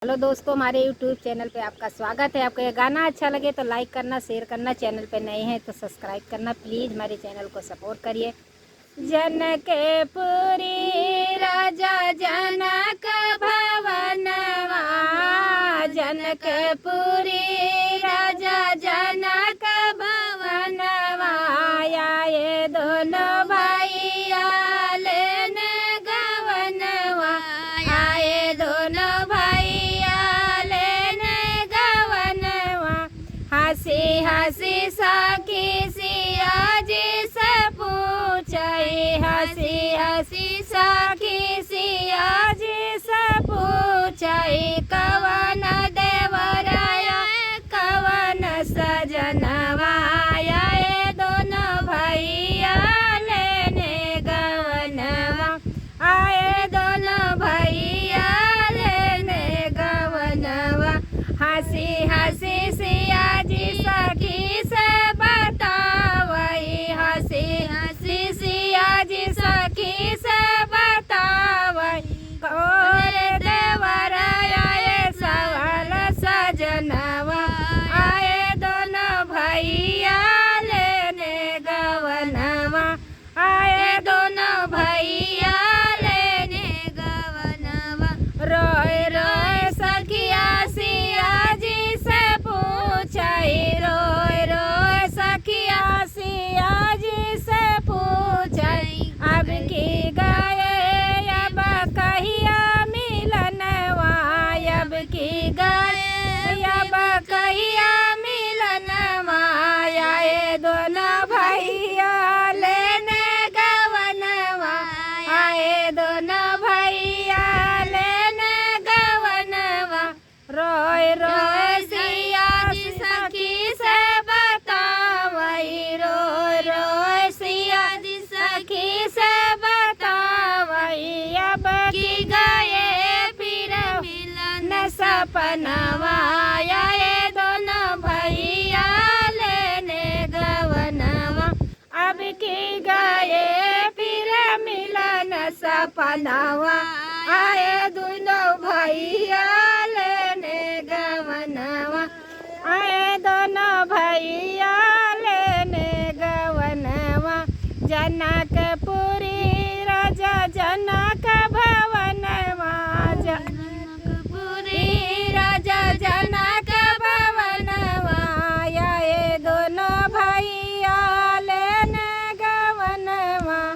Hello दोस्तों, हमारे YouTube channel पे आपका स्वागत है। आपको ये गाना अच्छा लगे तो लाइक करना, शेयर करना, चैनल पे नए हैं तो सब्सक्राइब करना। प्लीज़ हमारे चैनल को सपोर्ट करिए। जनकपुरी राजा जनक भवनवा, जनकपुरी राजा जनक भवनवा, आए दोनों भैया लेने गवनवा, आए दोनों भैया लेने गवनवा। हंसी हंसी सखी सिया जी से पूछई, हंसी हंसी सखी सिया जी से पूछई, कवन देवराया कवन सजनवा, आए दोनों भैया लेने गवनवा, आए दोनों भैया लेने गवनवा। हंसी हंसी सिया जी सखी से बतावई, हंसी हंसी सिया जी सखी से बतावई, और देवराया ये सवाल सजनवा, आए दोनों भैया लेने गवनवा, आए दोनों भैया लेने गवनवा। रोए रोए सखिया सिया जी से पूछई, रोए रोए सखिया सिया जी से पूछई, अब की गाये अब कहिया मिलनवा, अब की गाये अब कहिया मिलनवा, आए दोनों भैया लेने गवनवा, आए दोनों भैया लेने गवनवा। रोए रोए सिया जी सखी से बतावई, रोए रोए सिया जी सखी से बतावई, अब की गाये फिर मिलन सपनवा, आए दोनों भैया लेने गवनवा, अब की गाये फिर मिलन सपनवा, आए दोनों भैया लेने गवनवा, आए दोनों भैया